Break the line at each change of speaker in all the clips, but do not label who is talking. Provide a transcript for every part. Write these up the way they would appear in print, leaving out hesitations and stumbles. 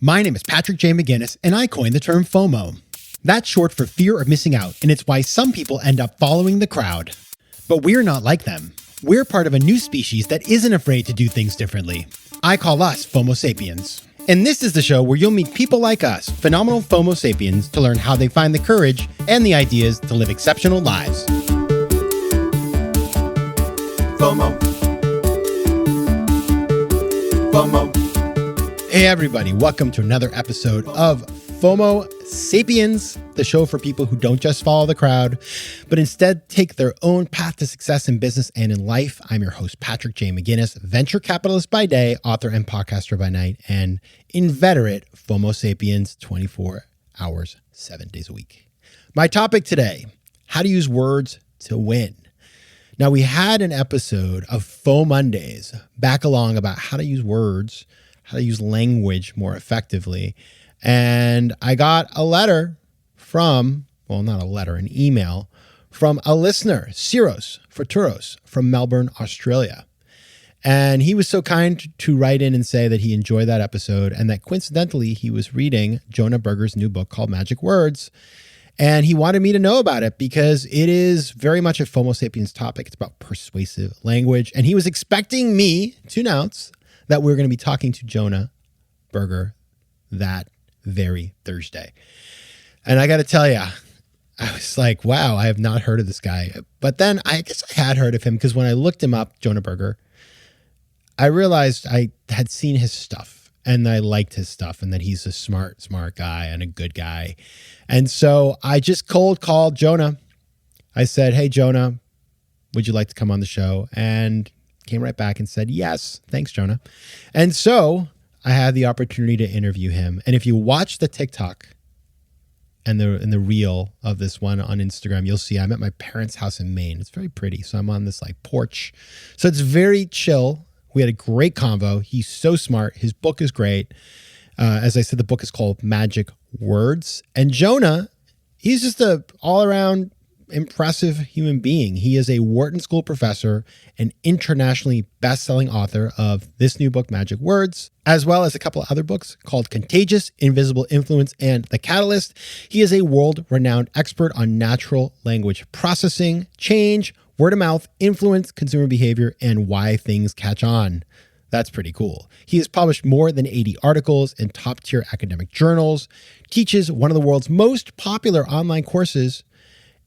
My name is Patrick J. McGinnis, and I coined the term FOMO. That's short for fear of missing out, and it's why some people end up following the crowd. But we're not like them. We're part of a new species that isn't afraid to do things differently. I call us FOMO Sapiens. And this is the show where you'll meet people like us, phenomenal FOMO Sapiens, to learn how they find the courage and the ideas to live exceptional lives. FOMO. FOMO. Hey everybody, welcome to another episode of FOMO Sapiens, the show for people who don't just follow the crowd, but instead take their own path to success in business and in life. I'm your host, Patrick J. McGinnis, venture capitalist by day, author and podcaster by night, and inveterate FOMO Sapiens 24 hours, 7 days a week. My topic today, how to use words to win. Now, we had an episode of FOMO Mondays back along about how to use words, how to use language more effectively. And I got a letter from, well, not a letter, an email from a listener, Ciros Futuros from Melbourne, Australia. And he was so kind to write in and say that he enjoyed that episode and that coincidentally he was reading Jonah Berger's new book called Magic Words. And he wanted me to know about it because it is very much a FOMO Sapiens topic. It's about persuasive language. And he was expecting me to announce that we're going to be talking to Jonah Berger that very Thursday. And I got to tell you, I was like, wow, I have not heard of this guy. But then I guess I had heard of him because when I looked him up, Jonah Berger, I realized I had seen his stuff and I liked his stuff and that he's a smart guy and a good guy. And so I just cold called Jonah. I said, hey, Jonah, would you like to come on the show? And came right back and said, yes, thanks, Jonah. And so I had the opportunity to interview him. And if you watch the TikTok and the reel of this one on Instagram, you'll see I'm at my parents' house in Maine. It's very pretty. So I'm on this like porch. So it's very chill. We had a great convo. He's so smart. His book is great. As I said, the book is called Magic Words. And Jonah, he's just a all-around impressive human being. He is a Wharton School professor, an internationally best-selling author of this new book, Magic Words, as well as a couple of other books called Contagious, Invisible Influence, and The Catalyst. He is a world-renowned expert on natural language processing, change, word-of-mouth, influence, consumer behavior, and why things catch on. That's pretty cool. He has published more than 80 articles in top-tier academic journals, teaches one of the world's most popular online courses,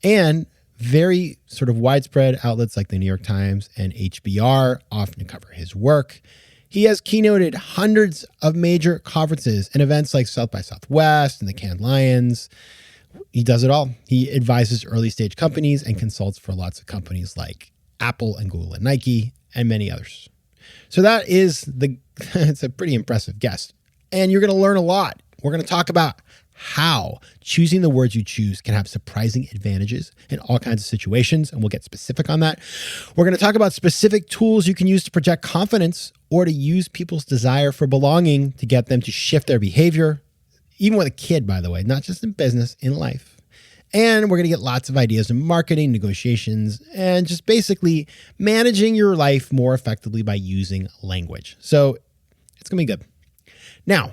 and very sort of widespread outlets like the New York Times and HBR often cover his work. He has keynoted hundreds of major conferences and events like South by Southwest and the Cannes Lions. He does it all. He advises early stage companies and consults for lots of companies like Apple and Google and Nike and many others. So that is it's a pretty impressive guest. And you're going to learn a lot. We're going to talk about how choosing the words you choose can have surprising advantages in all kinds of situations, and we'll get specific on that. We're going to talk about specific tools you can use to project confidence or to use people's desire for belonging to get them to shift their behavior, even with a kid, by the way, not just in business, in life. And we're going to get lots of ideas in marketing, negotiations, and just basically managing your life more effectively by using language. So it's going to be good. Now,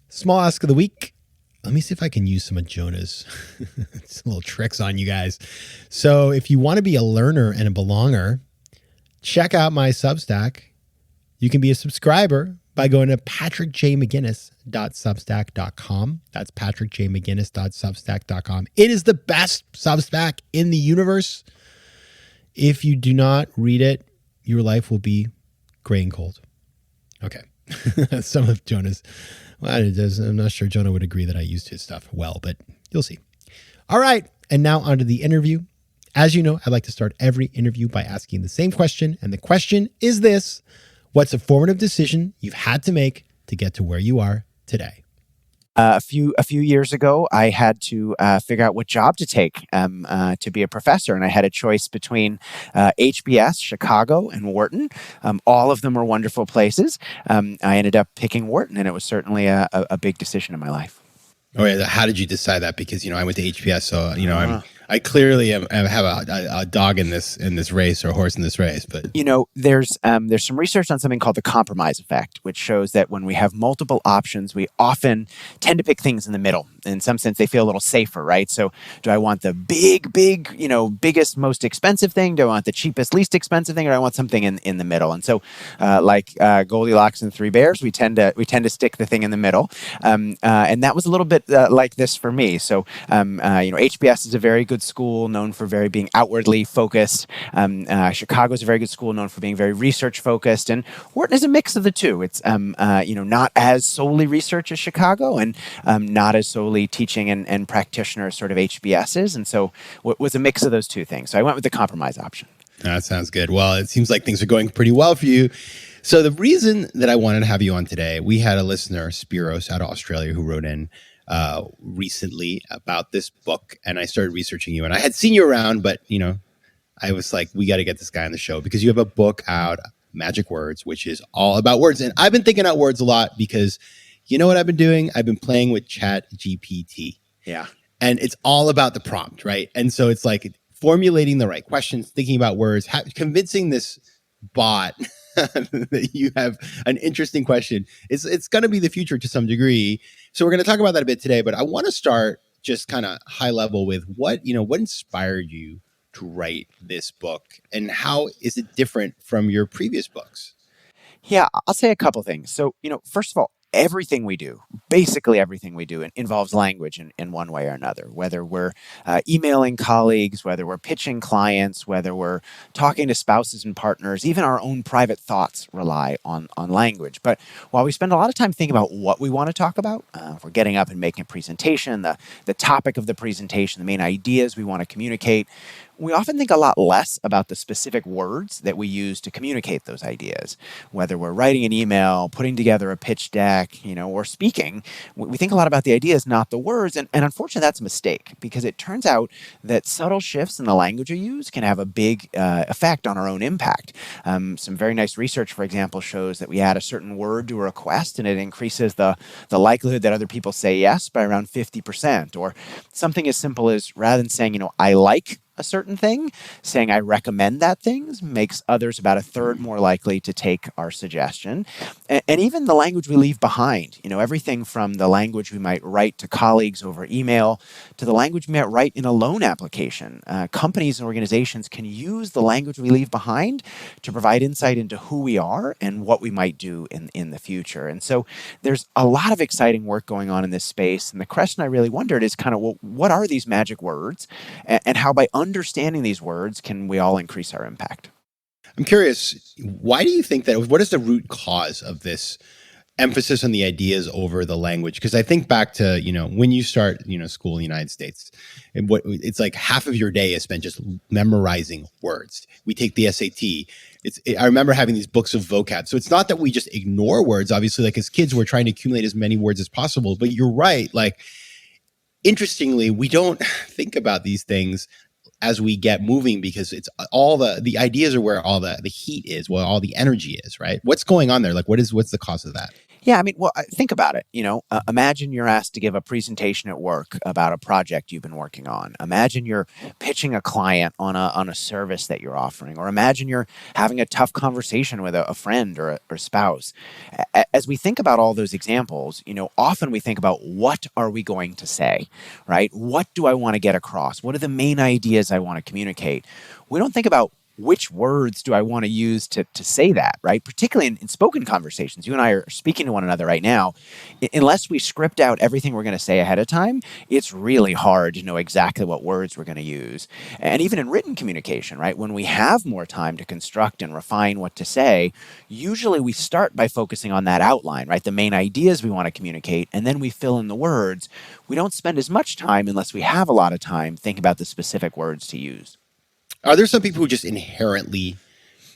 small ask of the week. Let me see if I can use some of Jonah's little tricks on you guys. So if you want to be a learner and a belonger, check out my Substack. You can be a subscriber by going to patrickjmcginnis.substack.com. That's patrickjmcginnis.substack.com. It is the best Substack in the universe. If you do not read it, your life will be gray and cold. Okay. Some of Jonah's, well, I'm not sure Jonah would agree that I used his stuff well, but you'll see. All right. And now onto the interview. As you know, I like to start every interview by asking the same question. And the question is this: what's a formative decision you've had to make to get to where you are today?
A few years ago, I had to figure out what job to take to be a professor, and I had a choice between HBS, Chicago, and Wharton. All of them were wonderful places. I ended up picking Wharton, and it was certainly a big decision in my life.
Oh yeah, how did you decide that? Because I went to HBS, so I clearly have a dog in this race, or a horse in this race, but
There's some research on something called the compromise effect, which shows that when we have multiple options, we often tend to pick things in the middle. In some sense, they feel a little safer, right? So, do I want the big, biggest, most expensive thing? Do I want the cheapest, least expensive thing, or do I want something in the middle? And so, like Goldilocks and Three Bears, we tend to stick the thing in the middle, and that was a little bit like this for me. So, HBS is a very good school, known for being outwardly focused. Chicago is a very good school, known for being very research focused, and Wharton is a mix of the two. It's not as solely research as Chicago, and not as solely teaching and practitioner sort of HBS is, and so it was a mix of those two things. So I went with the compromise option.
That sounds good. Well, it seems like things are going pretty well for you. So the reason that I wanted to have you on today, we had a listener, Spiros, out of Australia, who wrote in recently about this book, and I started researching you, and I had seen you around, but I was like, we got to get this guy on the show because you have a book out, Magic Words, which is all about words. And I've been thinking out words a lot because you know what I've been doing? I've been playing with Chat GPT.
Yeah.
And it's all about the prompt, right? And so it's like formulating the right questions, thinking about words, convincing this bot that you have an interesting question. It's going to be the future to some degree. So we're going to talk about that a bit today, but I want to start just kind of high level with what inspired you to write this book, and how is it different from your previous books?
Yeah, I'll say a couple things. So, first of all, basically everything we do involves language in one way or another, whether we're emailing colleagues, whether we're pitching clients, whether we're talking to spouses and partners, even our own private thoughts rely on language. But while we spend a lot of time thinking about what we want to talk about, if we're getting up and making a presentation, the topic of the presentation, the main ideas we want to communicate, we often think a lot less about the specific words that we use to communicate those ideas. Whether we're writing an email, putting together a pitch deck, or speaking, we think a lot about the ideas, not the words. And unfortunately, that's a mistake, because it turns out that subtle shifts in the language we use can have a big effect on our own impact. Some very nice research, for example, shows that we add a certain word to a request and it increases the likelihood that other people say yes by around 50%. Or something as simple as, rather than saying, I like a certain thing, saying I recommend that thing makes others about a third more likely to take our suggestion. And even the language we leave behind, everything from the language we might write to colleagues over email to the language we might write in a loan application. Companies and organizations can use the language we leave behind to provide insight into who we are and what we might do in the future. And so there's a lot of exciting work going on in this space. And the question I really wondered is kind of, well, what are these magic words, and how by understanding these words can we all increase our impact?
I'm curious, why do you think that? What is the root cause of this emphasis on the ideas over the language? Because I think back to, when you start, school in the United States, it's like half of your day is spent just memorizing words. We take the SAT. I remember having these books of vocab. So it's not that we just ignore words. Obviously, like as kids, we're trying to accumulate as many words as possible. But you're right. Like, interestingly, we don't think about these things as we get moving, because it's all the ideas are where all the heat is, where all the energy is, right? What's going on there? Like, what's the cause of that?
Yeah, think about it. Imagine you're asked to give a presentation at work about a project you've been working on. Imagine you're pitching a client on a service that you're offering, or imagine you're having a tough conversation with a friend or a spouse. As we think about all those examples, often we think about, what are we going to say, right? What do I want to get across? What are the main ideas I want to communicate? We don't think about, which words do I want to use to say that, right? Particularly in spoken conversations. You and I are speaking to one another right now. Unless we script out everything we're going to say ahead of time, it's really hard to know exactly what words we're going to use. And even in written communication, right? When we have more time to construct and refine what to say, usually we start by focusing on that outline, right? The main ideas we want to communicate, and then we fill in the words. We don't spend as much time, unless we have a lot of time, thinking about the specific words to use.
Are there some people who just inherently,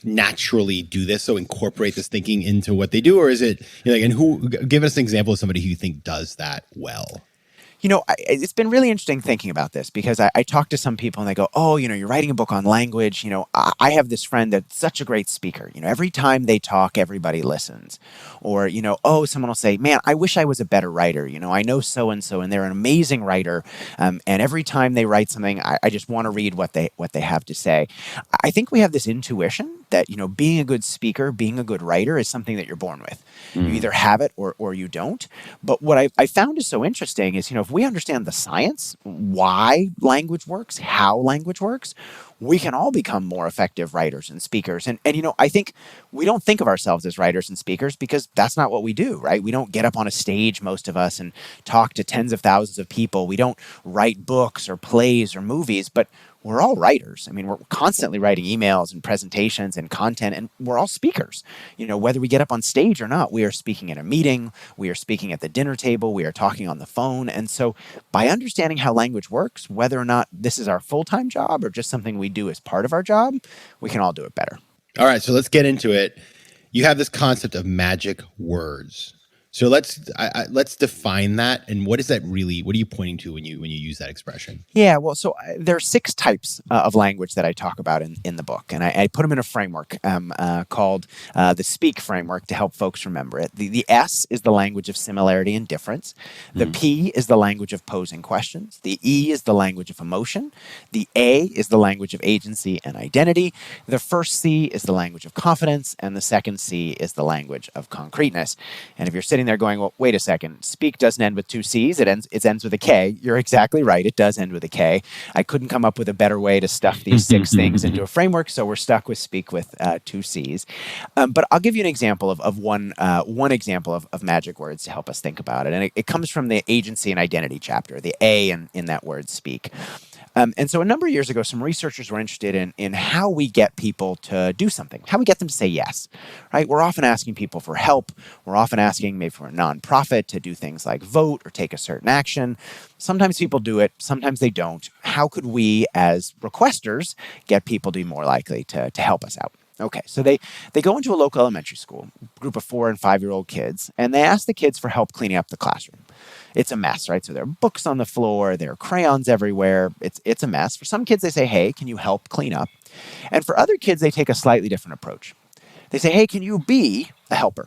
naturally do this, so incorporate this thinking into what they do? Or is it, and give us an example of somebody who you think does that well?
It's been really interesting thinking about this because I talk to some people and they go, oh, you're writing a book on language. I have this friend that's such a great speaker. Every time they talk, everybody listens. Or, someone will say, man, I wish I was a better writer. I know so-and-so and they're an amazing writer. And every time they write something, I just want to read what they have to say. I think we have this intuition that, being a good speaker, being a good writer is something that you're born with. You either have it or you don't. But what I found is so interesting is, if we understand the science, why language works, how language works, we can all become more effective writers and speakers. And I think we don't think of ourselves as writers and speakers because that's not what we do, right? We don't get up on a stage, most of us, and talk to tens of thousands of people. We don't write books or plays or movies, but we're all writers. I mean, we're constantly writing emails and presentations and content, and we're all speakers. Whether we get up on stage or not, we are speaking in a meeting, we are speaking at the dinner table, we are talking on the phone. And so by understanding how language works, whether or not this is our full-time job or just something we do as part of our job, we can all do it better.
All right, so let's get into it. You have this concept of magic words. So let's define that. And what is that really? What are you pointing to when you use that expression?
Yeah, well, so there are 6 types of language that I talk about in the book, and I put them in a framework called the SPEAK framework to help folks remember it. The S is the language of similarity and difference. The P is the language of posing questions. The E is the language of emotion. The A is the language of agency and identity. The first C is the language of confidence, and the second C is the language of concreteness. And if you're sitting there going, well, wait a second, speak doesn't end with 2 C's, it ends with a K. You're exactly right, it does end with a K. I couldn't come up with a better way to stuff these 6 things into a framework, so we're stuck with speak with 2 C's. But I'll give you an example of one example of magic words to help us think about it. And it comes from the agency and identity chapter, the A in that word speak. And so a number of years ago, some researchers were interested in how we get people to do something, how we get them to say yes, right? We're often asking people for help. We're often asking maybe for a nonprofit to do things like vote or take a certain action. Sometimes people do it, sometimes they don't. How could we, as requesters, get people to be more likely to help us out? Okay, so they go into a local elementary school, group of 4 and 5-year-old kids, and they ask the kids for help cleaning up the classroom. It's a mess, right? So there are books on the floor, there are crayons everywhere. It's a mess. For some kids, they say, hey, can you help clean up? And for other kids, they take a slightly different approach. They say, hey, can you be a helper?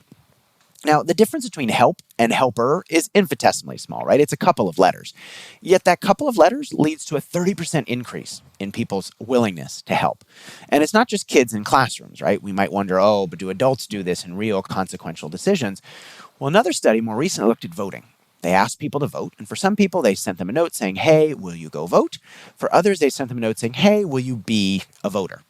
Now, the difference between help and helper is infinitesimally small, right? It's a couple of letters. Yet that couple of letters leads to a 30% increase in people's willingness to help. And it's not just kids in classrooms, right? We might wonder, oh, but do adults do this in real consequential decisions? Well, another study more recently looked at voting. They asked people to vote, and for some people, they sent them a note saying, hey, will you go vote? For others, they sent them a note saying, hey, will you be a voter?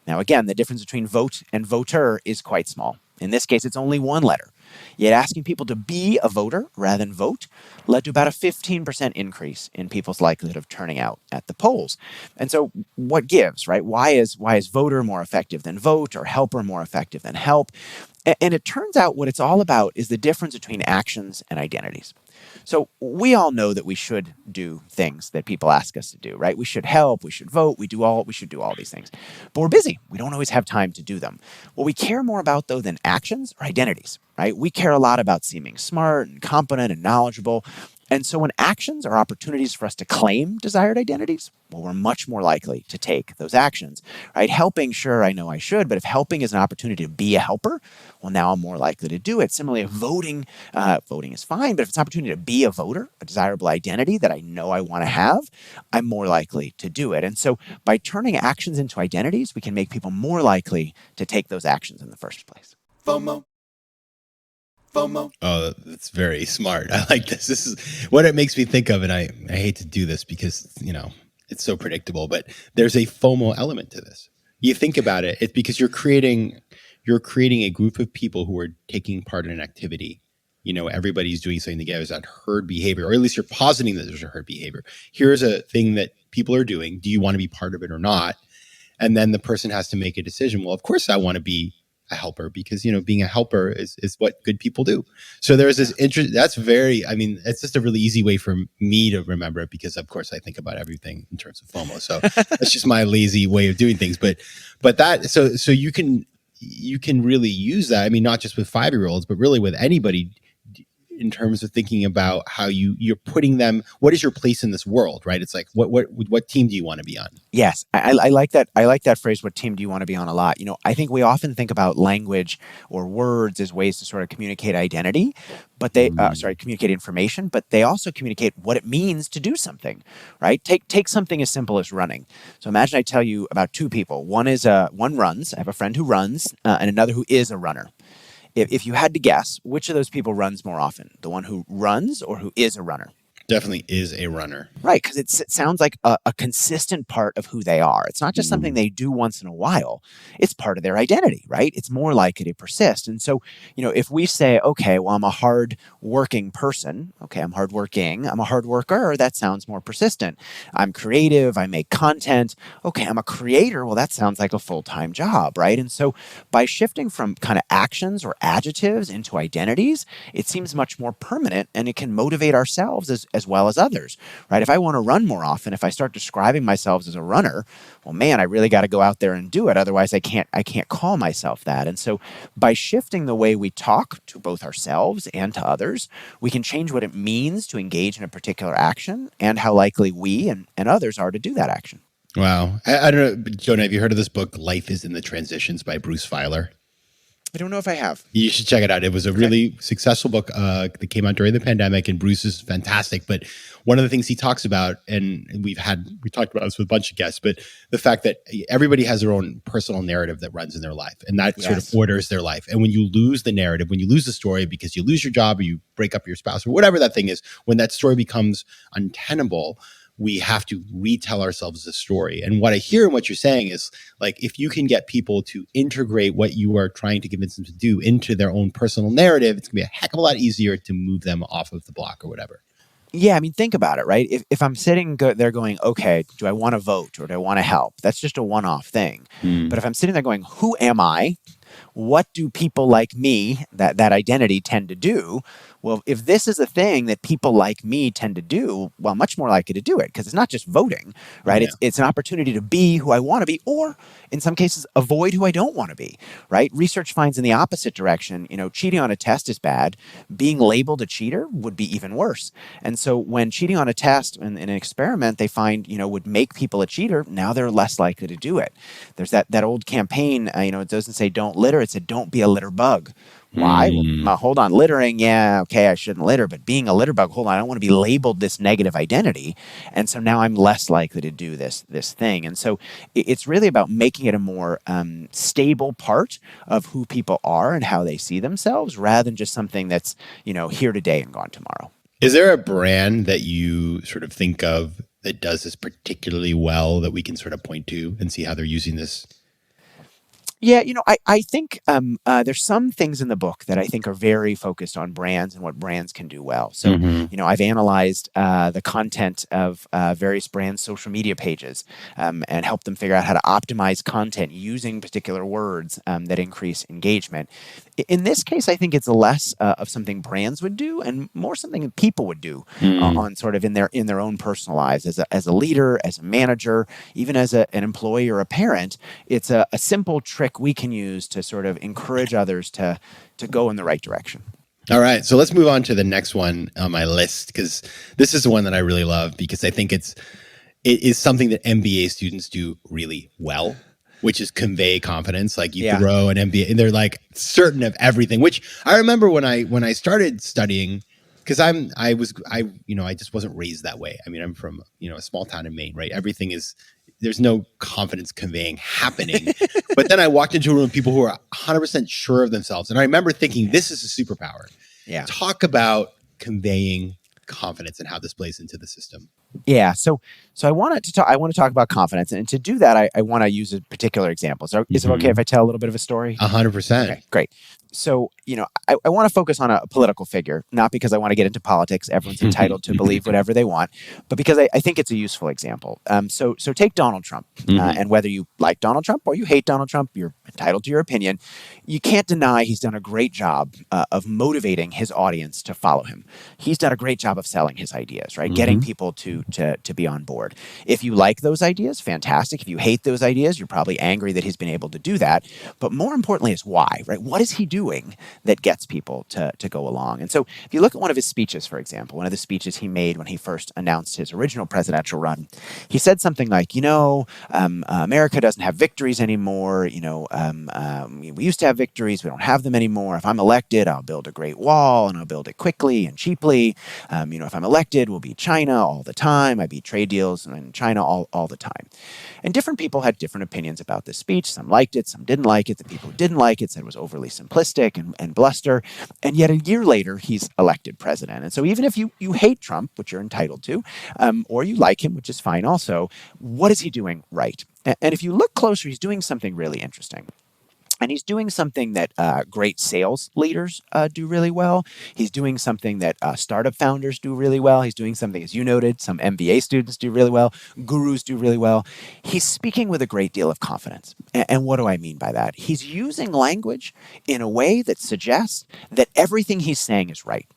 Now, again, the difference between vote and voter is quite small. In this case, it's only 1 letter. Yet asking people to be a voter rather than vote led to about a 15% increase in people's likelihood of turning out at the polls. And so what gives, right? Why is voter more effective than vote or helper more effective than help? And it turns out what it's all about is the difference between actions and identities. So we all know that we should do things that people ask us to do, right? We should help, we should vote, we should do all these things. But we're busy. We don't always have time to do them. What we care more about, though, than actions are identities, right? We care a lot about seeming smart and competent and knowledgeable. And so when actions are opportunities for us to claim desired identities, well, we're much more likely to take those actions, right? Helping, sure, I know I should, but if helping is an opportunity to be a helper, well, now I'm more likely to do it. Similarly, if voting is fine, but if it's an opportunity to be a voter, a desirable identity that I know I want to have, I'm more likely to do it. And so by turning actions into identities, we can make people more likely to take those actions in the first place.
FOMO. Oh, that's very smart. I like this. This is what it makes me think of. And I hate to do this because, it's so predictable, but there's a FOMO element to this. You think about it, it's because you're creating a group of people who are taking part in an activity. Everybody's doing something together. There's that herd behavior, or at least you're positing that there's a herd behavior. Here's a thing that people are doing. Do you want to be part of it or not? And then the person has to make a decision. Well, of course I want to be a helper because, being a helper is what good people do. So there's this interest. That's it's just a really easy way for me to remember it because of course I think about everything in terms of FOMO. So that's just my lazy way of doing things. But that, so you can really use that. Not just with 5-year-olds, but really with anybody. in terms of thinking about how you're putting them. What is your place in this world, right? It's like what team do you want to be on?
Yes, I like that. I like that phrase. What team do you want to be on a lot? I think we often think about language or words as ways to sort of communicate identity, but communicate information, but they also communicate what it means to do something, right? Take something as simple as running. So imagine I tell you about two people. One runs. I have a friend who runs, and another who is a runner. If you had to guess, which of those people runs more often? The one who runs or who is a runner?
Definitely is a runner.
Right, because it sounds like a consistent part of who they are. It's not just something they do once in a while. It's part of their identity, right? It's more likely to persist. And so, if we say, okay, well, I'm a hard-working person. Okay, I'm hardworking. I'm a hard worker. That sounds more persistent. I'm creative. I make content. Okay, I'm a creator. Well, that sounds like a full-time job, right? And so by shifting from kind of actions or adjectives into identities, it seems much more permanent, and it can motivate ourselves as well as others, right? If I want to run more often, if I start describing myself as a runner, well, man, I really got to go out there and do it. Otherwise, I can't call myself that. And so by shifting the way we talk to both ourselves and to others, we can change what it means to engage in a particular action and how likely we and others are to do that action.
Wow. I don't know, Jonah, have you heard of this book, Life is in the Transitions by Bruce Feiler?
I don't know if I have.
You should check it out. It was a really successful book that came out during the pandemic, and Bruce is fantastic. But one of the things he talks about, and we talked about this with a bunch of guests, but the fact that everybody has their own personal narrative that runs in their life, and that sort of orders their life. And when you lose the narrative, when you lose the story because you lose your job or you break up your spouse or whatever that thing is, when that story becomes untenable, we have to retell ourselves the story. And what I hear and what you're saying is, like, if you can get people to integrate what you are trying to convince them to do into their own personal narrative, it's gonna be a heck of a lot easier to move them off of the block or whatever.
Yeah, I mean, think about it, right? If I'm sitting there going, okay, do I want to vote or do I want to help? That's just a one-off thing. But if I'm sitting there going, who am I? What do people like me, that identity, tend to do? Well, if this is a thing that people like me tend to do, well, much more likely to do it, because it's not just voting, right? Yeah. It's an opportunity to be who I want to be, or in some cases, avoid who I don't want to be, right? Research finds in the opposite direction. Cheating on a test is bad. Being labeled a cheater would be even worse. And so when cheating on a test in an experiment, they find, would make people a cheater, now they're less likely to do it. There's that old campaign, it doesn't say don't litter, it said don't be a litter bug. Why? Well, hold on, littering, yeah, okay, I shouldn't litter, but being a litter bug, hold on, I don't want to be labeled this negative identity, and so now I'm less likely to do this thing. And so it's really about making it a more stable part of who people are and how they see themselves, rather than just something that's, here today and gone tomorrow.
Is there a brand that you sort of think of that does this particularly well that we can sort of point to and see how they're using this?
Yeah, I think there's some things in the book that I think are very focused on brands and what brands can do well. So, I've analyzed the content of various brands' social media pages and helped them figure out how to optimize content using particular words that increase engagement. In this case, I think it's less of something brands would do and more something that people would do on sort of in their own personal lives. As a leader, as a manager, even as an employee or a parent, it's a simple trick we can use to sort of encourage others to go in the right direction.
All right. So let's move on to the next one on my list, because this is the one that I really love, because I think it is something that MBA students do really well, which is convey confidence. Like you throw an MBA and they're like certain of everything, which I remember when I started studying, because I just wasn't raised that way. I mean, I'm from, a small town in Maine, right? There's no confidence conveying happening. But then I walked into a room of people who are 100% sure of themselves. And I remember thinking, this is a superpower. Yeah. Talk about conveying confidence and how this plays into the system.
Yeah. So I want to talk about confidence. And to do that, I want to use a particular example. So is it okay if I tell a little bit of a story?
100%.
Okay, great. So, I want to focus on a political figure, not because I want to get into politics. Everyone's entitled to believe whatever they want, but because I think it's a useful example. So take Donald Trump, and whether you like Donald Trump or you hate Donald Trump, you're entitled to your opinion. You can't deny he's done a great job of motivating his audience to follow him. He's done a great job of selling his ideas, right? Getting people to be on board. If you like those ideas, fantastic. If you hate those ideas, you're probably angry that he's been able to do that. But more importantly is why, right? What is he doing doing that gets people to go along? And so if you look at one of his speeches, for example, one of the speeches he made when he first announced his original presidential run, he said something like, America doesn't have victories anymore. We used to have victories. We don't have them anymore. If I'm elected, I'll build a great wall, and I'll build it quickly and cheaply. If I'm elected, we'll beat China all the time. I beat trade deals in China all the time. And different people had different opinions about this speech. Some liked it, some didn't like it. The people who didn't like it said it was overly simplistic and bluster. And yet a year later, he's elected president. And so even if you hate Trump, which you're entitled to, or you like him, which is fine also, what is he doing right? And if you look closer, he's doing something really interesting. And he's doing something that great sales leaders do really well. He's doing something that startup founders do really well. He's doing something, as you noted, some MBA students do really well. Gurus do really well. He's speaking with a great deal of confidence. And what do I mean by that? He's using language in a way that suggests that everything he's saying is right.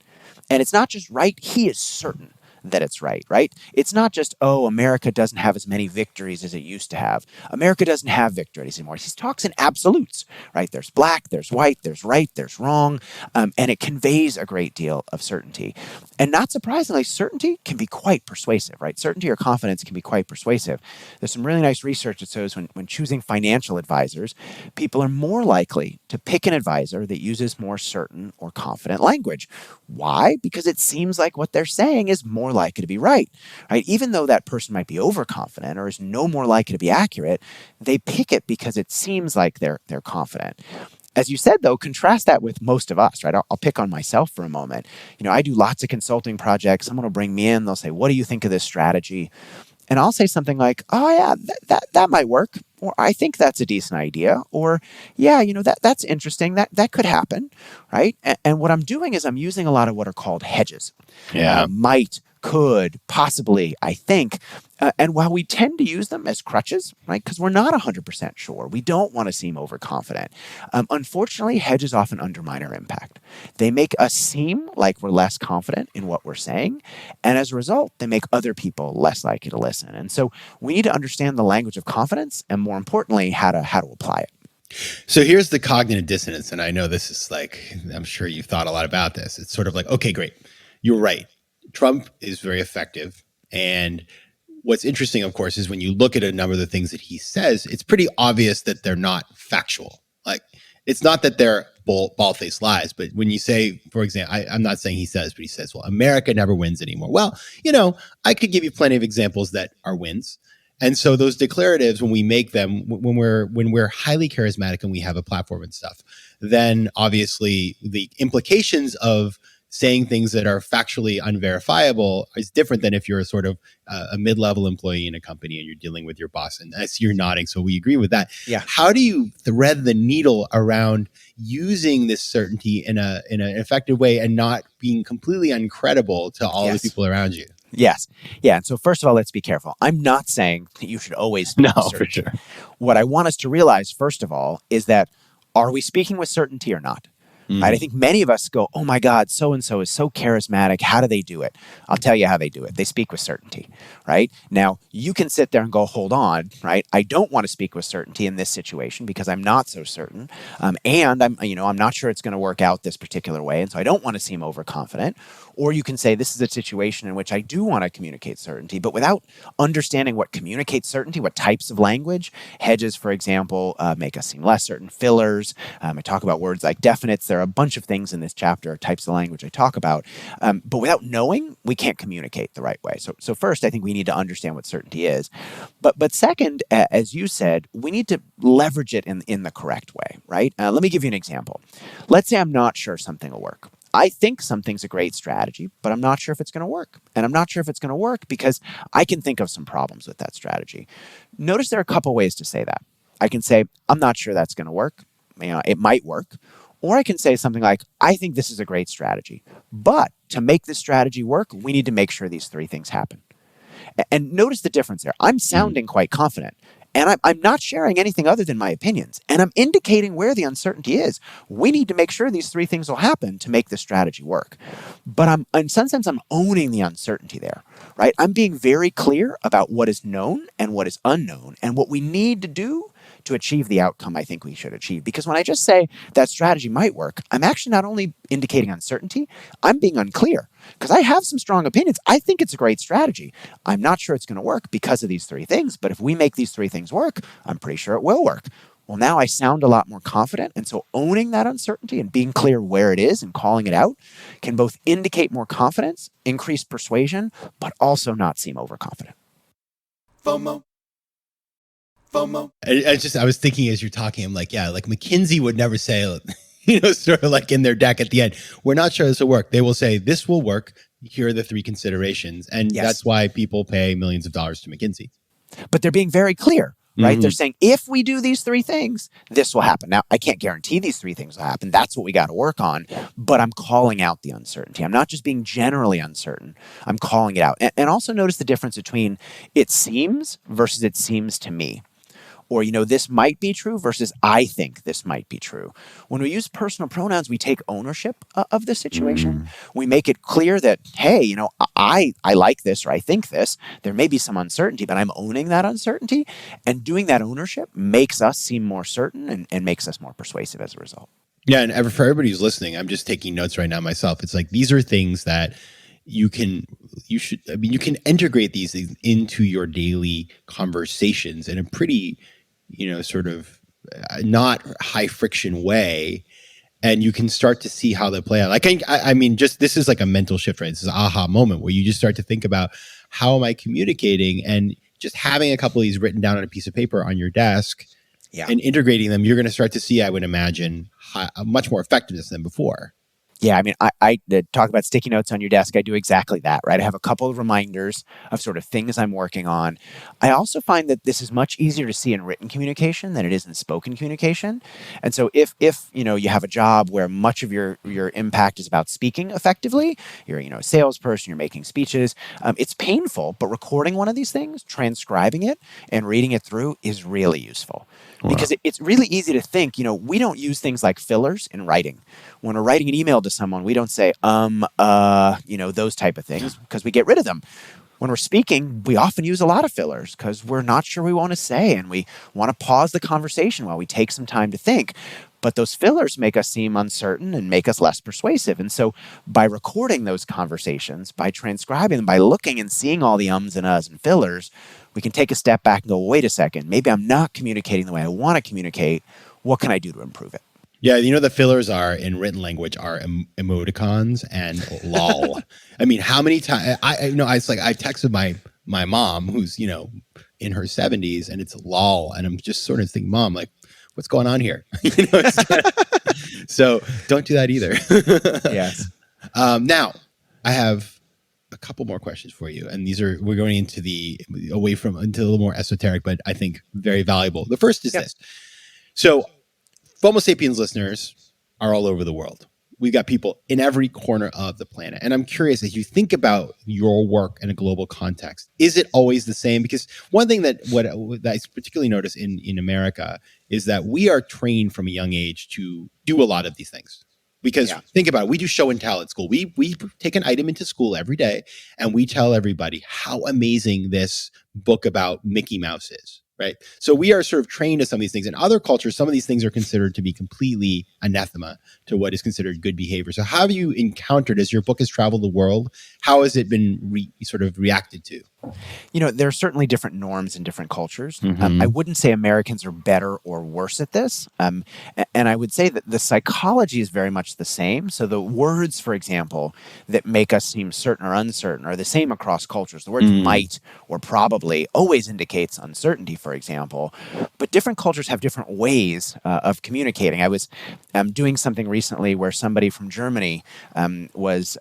And it's not just right, he is certain that it's right? It's not just, America doesn't have as many victories as it used to have. America doesn't have victories anymore. He talks in absolutes, right? There's black, there's white, there's right, there's wrong, and it conveys a great deal of certainty. And not surprisingly, certainty can be quite persuasive, right? Certainty or confidence can be quite persuasive. There's some really nice research that shows when choosing financial advisors, people are more likely to pick an advisor that uses more certain or confident language. Why? Because it seems like what they're saying is more likely to be right? Even though that person might be overconfident or is no more likely to be accurate, they pick it because it seems like they're confident. As you said, though, contrast that with most of us, right? I'll pick on myself for a moment. I do lots of consulting projects. Someone will bring me in. They'll say, what do you think of this strategy? And I'll say something like, oh, yeah, that might work. Or I think that's a decent idea. Or, yeah, that's interesting. That could happen, right? And what I'm doing is I'm using a lot of what are called hedges.
Yeah.
Might, could, possibly, I think. And while we tend to use them as crutches, right, because we're not 100% sure, we don't want to seem overconfident. Unfortunately, hedges often undermine our impact. They make us seem like we're less confident in what we're saying. And as a result, they make other people less likely to listen. And so we need to understand the language of confidence and, more importantly, how to apply it.
So here's the cognitive dissonance. And I know this is I'm sure you've thought a lot about this. It's sort of like, okay, great. You're right. Trump is very effective. And what's interesting, of course, is when you look at a number of the things that he says, it's pretty obvious that they're not factual. Like, it's not that they're bald-faced lies, but when you say, for example, I'm not saying he says, but he says, well, America never wins anymore. Well, I could give you plenty of examples that are wins. And so those declaratives, when we make them, when we're highly charismatic and we have a platform and stuff, then obviously the implications of saying things that are factually unverifiable is different than if you're a sort of a mid-level employee in a company and you're dealing with your boss. And I see you're nodding, so we agree with that.
Yeah.
How do you thread the needle around using this certainty in an effective way and not being completely uncredible to all the people around you?
Yes. Yeah. And so first of all, let's be careful. I'm not saying that you should always speak with certainty.
For sure.
What I want us to realize, first of all, is that are we speaking with certainty or not? Mm-hmm. Right? I think many of us go, oh my God, so-and-so is so charismatic. How do they do it? I'll tell you how they do it. They speak with certainty, right? Now, you can sit there and go, hold on, right? I don't want to speak with certainty in this situation because I'm not so certain. And I'm not sure it's going to work out this particular way. And so I don't want to seem overconfident. Or you can say, this is a situation in which I do want to communicate certainty, but without understanding what communicates certainty, what types of language. Hedges, for example, make us seem less certain. Fillers, I talk about words like definites. There are a bunch of things in this chapter, types of language I talk about. But without knowing, we can't communicate the right way. So first, I think we need to understand what certainty is. But second, as you said, we need to leverage it in the correct way, right? Let me give you an example. Let's say I'm not sure something will work. I think something's a great strategy, but I'm not sure if it's going to work. And I'm not sure if it's going to work because I can think of some problems with that strategy. Notice there are a couple ways to say that. I can say, I'm not sure that's going to work. It might work. Or I can say something like, I think this is a great strategy, but to make this strategy work, we need to make sure these three things happen. And notice the difference there. I'm sounding quite confident. And I'm not sharing anything other than my opinions. And I'm indicating where the uncertainty is. We need to make sure these three things will happen to make the strategy work. But in some sense, I'm owning the uncertainty there, right? I'm being very clear about what is known and what is unknown and what we need to do to achieve the outcome I think we should achieve. Because when I just say that strategy might work, I'm actually not only indicating uncertainty, I'm being unclear because I have some strong opinions. I think it's a great strategy. I'm not sure it's going to work because of these three things, but if we make these three things work, I'm pretty sure it will work. Well, now I sound a lot more confident. And so owning that uncertainty and being clear where it is and calling it out can both indicate more confidence, increase persuasion, but also not seem overconfident.
FOMO. I was thinking as you're talking, I'm like, yeah, like McKinsey would never say, sort of like in their deck at the end, we're not sure this will work. They will say, this will work. Here are the three considerations. And that's why people pay millions of dollars to McKinsey.
But they're being very clear, right? Mm-hmm. They're saying, if we do these three things, this will happen. Now, I can't guarantee these three things will happen. That's what we got to work on. But I'm calling out the uncertainty. I'm not just being generally uncertain. I'm calling it out. And also notice the difference between it seems versus it seems to me. Or, this might be true versus I think this might be true. When we use personal pronouns, we take ownership of the situation. We make it clear that, hey, I like this or I think this. There may be some uncertainty, but I'm owning that uncertainty. And doing that ownership makes us seem more certain and makes us more persuasive as a result.
Yeah, and for everybody who's listening, I'm just taking notes right now myself. It's like these are things that you can integrate these things into your daily conversations in a pretty sort of not high friction way. And you can start to see how they play out. Like, I mean, just this is like a mental shift, right? This is an aha moment where you just start to think about how am I communicating, and just having a couple of these written down on a piece of paper on your desk and integrating them, you're going to start to see, I would imagine, much more effectiveness than before.
Yeah, I mean, I talk about sticky notes on your desk. I do exactly that, right? I have a couple of reminders of sort of things I'm working on. I also find that this is much easier to see in written communication than it is in spoken communication. And so if you have a job where much of your impact is about speaking effectively, you're a salesperson, you're making speeches, it's painful, but recording one of these things, transcribing it, and reading it through is really useful. Wow. Because it's really easy to think, we don't use things like fillers in writing. When we're writing an email to someone, we don't say, those type of things because we get rid of them. When we're speaking, we often use a lot of fillers because we're not sure we want to say and we want to pause the conversation while we take some time to think. But those fillers make us seem uncertain and make us less persuasive. And so by recording those conversations, by transcribing them, by looking and seeing all the ums and uhs and fillers, we can take a step back and go, wait a second, maybe I'm not communicating the way I want to communicate. What can I do to improve it?
Yeah, the fillers are in written language are emoticons and lol. I mean, how many times I texted my mom who's in her 70s and it's lol, and I'm just sort of thinking, Mom, like, what's going on here? So don't do that either.
Yes.
Now I have a couple more questions for you, and we're going into into a little more esoteric, but I think very valuable. The first is this. So FOMO Sapiens listeners are all over the world. We've got people in every corner of the planet. And I'm curious, as you think about your work in a global context, is it always the same? Because one thing that I particularly notice in America is that we are trained from a young age to do a lot of these things. Because think about it, we do show and tell at school. We take an item into school every day and we tell everybody how amazing this book about Mickey Mouse is. Right. So we are sort of trained to some of these things. In other cultures, some of these things are considered to be completely anathema to what is considered good behavior. So how have you encountered, as your book has traveled the world, how has it been sort of reacted to?
There are certainly different norms in different cultures. I wouldn't say Americans are better or worse at this. And I would say that the psychology is very much the same. So the words, for example, that make us seem certain or uncertain are the same across cultures. The words might or probably always indicates uncertainty, for example. But different cultures have different ways of communicating. I was doing something recently where somebody from Germany was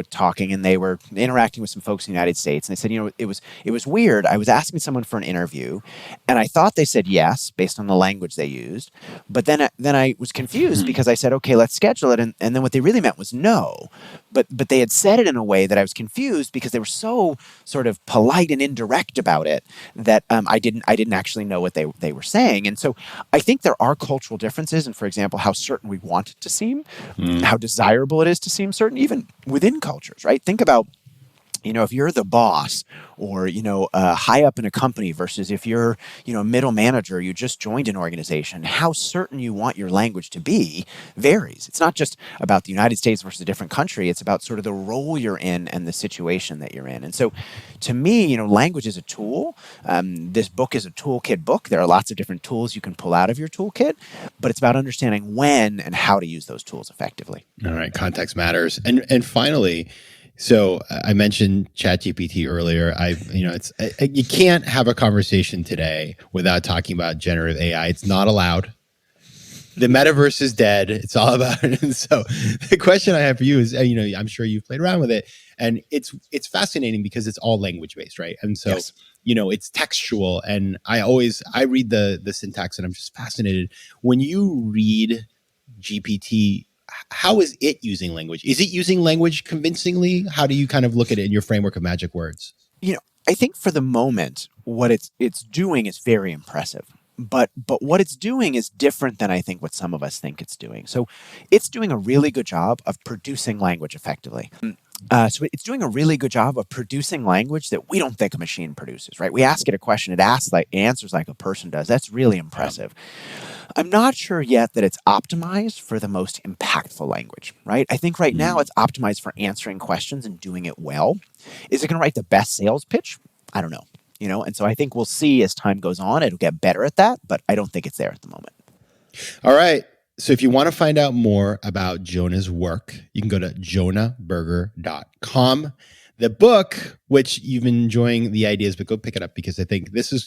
talking, and they were interacting with some folks in the United States. And they said, it was weird. I was asking someone for an interview, and I thought they said yes based on the language they used. But then I was confused because I said, okay, let's schedule it. And then what they really meant was no. But they had said it in a way that I was confused because they were so sort of polite and indirect about it that I didn't actually know what they were saying. And so I think there are cultural differences in, for example, how certain we want it to seem, how desirable it is to seem certain, even within cultures, right? Think about if you're the boss or, high up in a company versus if you're, a middle manager, you just joined an organization, how certain you want your language to be varies. It's not just about the United States versus a different country. It's about sort of the role you're in and the situation that you're in. And so to me, language is a tool. This book is a toolkit book. There are lots of different tools you can pull out of your toolkit, but it's about understanding when and how to use those tools effectively.
All right. Context matters. And finally, so I mentioned ChatGPT earlier. You can't have a conversation today without talking about generative AI. It's not allowed. The metaverse is dead. It's all about it. And so the question I have for you is, I'm sure you've played around with it, and it's fascinating because it's all language based, right? And so,
Yes.
It's textual, and I read the syntax, and I'm just fascinated. When you read GPT, how is it using language? Is it using language convincingly? How do you kind of look at it in your framework of magic words?
I think for the moment, what it's doing is very impressive. But what it's doing is different than I think what some of us think it's doing. So it's doing a really good job of producing language effectively. So it's doing a really good job of producing language that we don't think a machine produces, right? We ask it a question, it answers like a person does. That's really impressive. I'm not sure yet that it's optimized for the most impactful language, right? I think right now it's optimized for answering questions and doing it well. Is it going to write the best sales pitch? I don't know. And so I think we'll see as time goes on, it'll get better at that, but I don't think it's there at the moment.
All right. So if you want to find out more about Jonah's work, you can go to jonahberger.com. The book, which you've been enjoying the ideas, but go pick it up because I think this is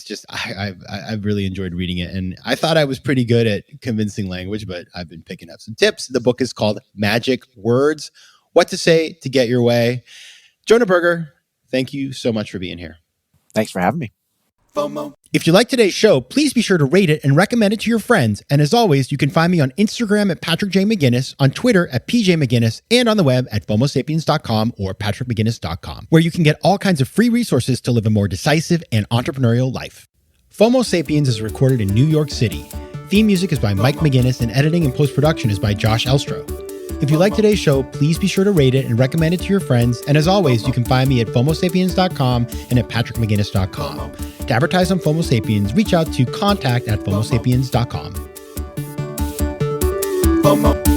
just, I've really enjoyed reading it. And I thought I was pretty good at convincing language, but I've been picking up some tips. The book is called Magic Words, What to Say to Get Your Way. Jonah Berger, thank you so much for being here.
Thanks for having me.
FOMO. If you like today's show, please be sure to rate it and recommend it to your friends. And as always, you can find me on Instagram at Patrick J. McGinnis, on Twitter at PJ McGinnis, and on the web at FOMOSapiens.com or PatrickMcGinnis.com, where you can get all kinds of free resources to live a more decisive and entrepreneurial life. FOMO Sapiens is recorded in New York City. Theme music is by Mike McGinnis, and editing and post-production is by Josh Elstro. If you like today's show, please be sure to rate it and recommend it to your friends. And as always, you can find me at FOMOSapiens.com and at PatrickMcGinnis.com. To advertise on FOMO Sapiens, reach out to contact@FOMOSapiens.com. FOMO.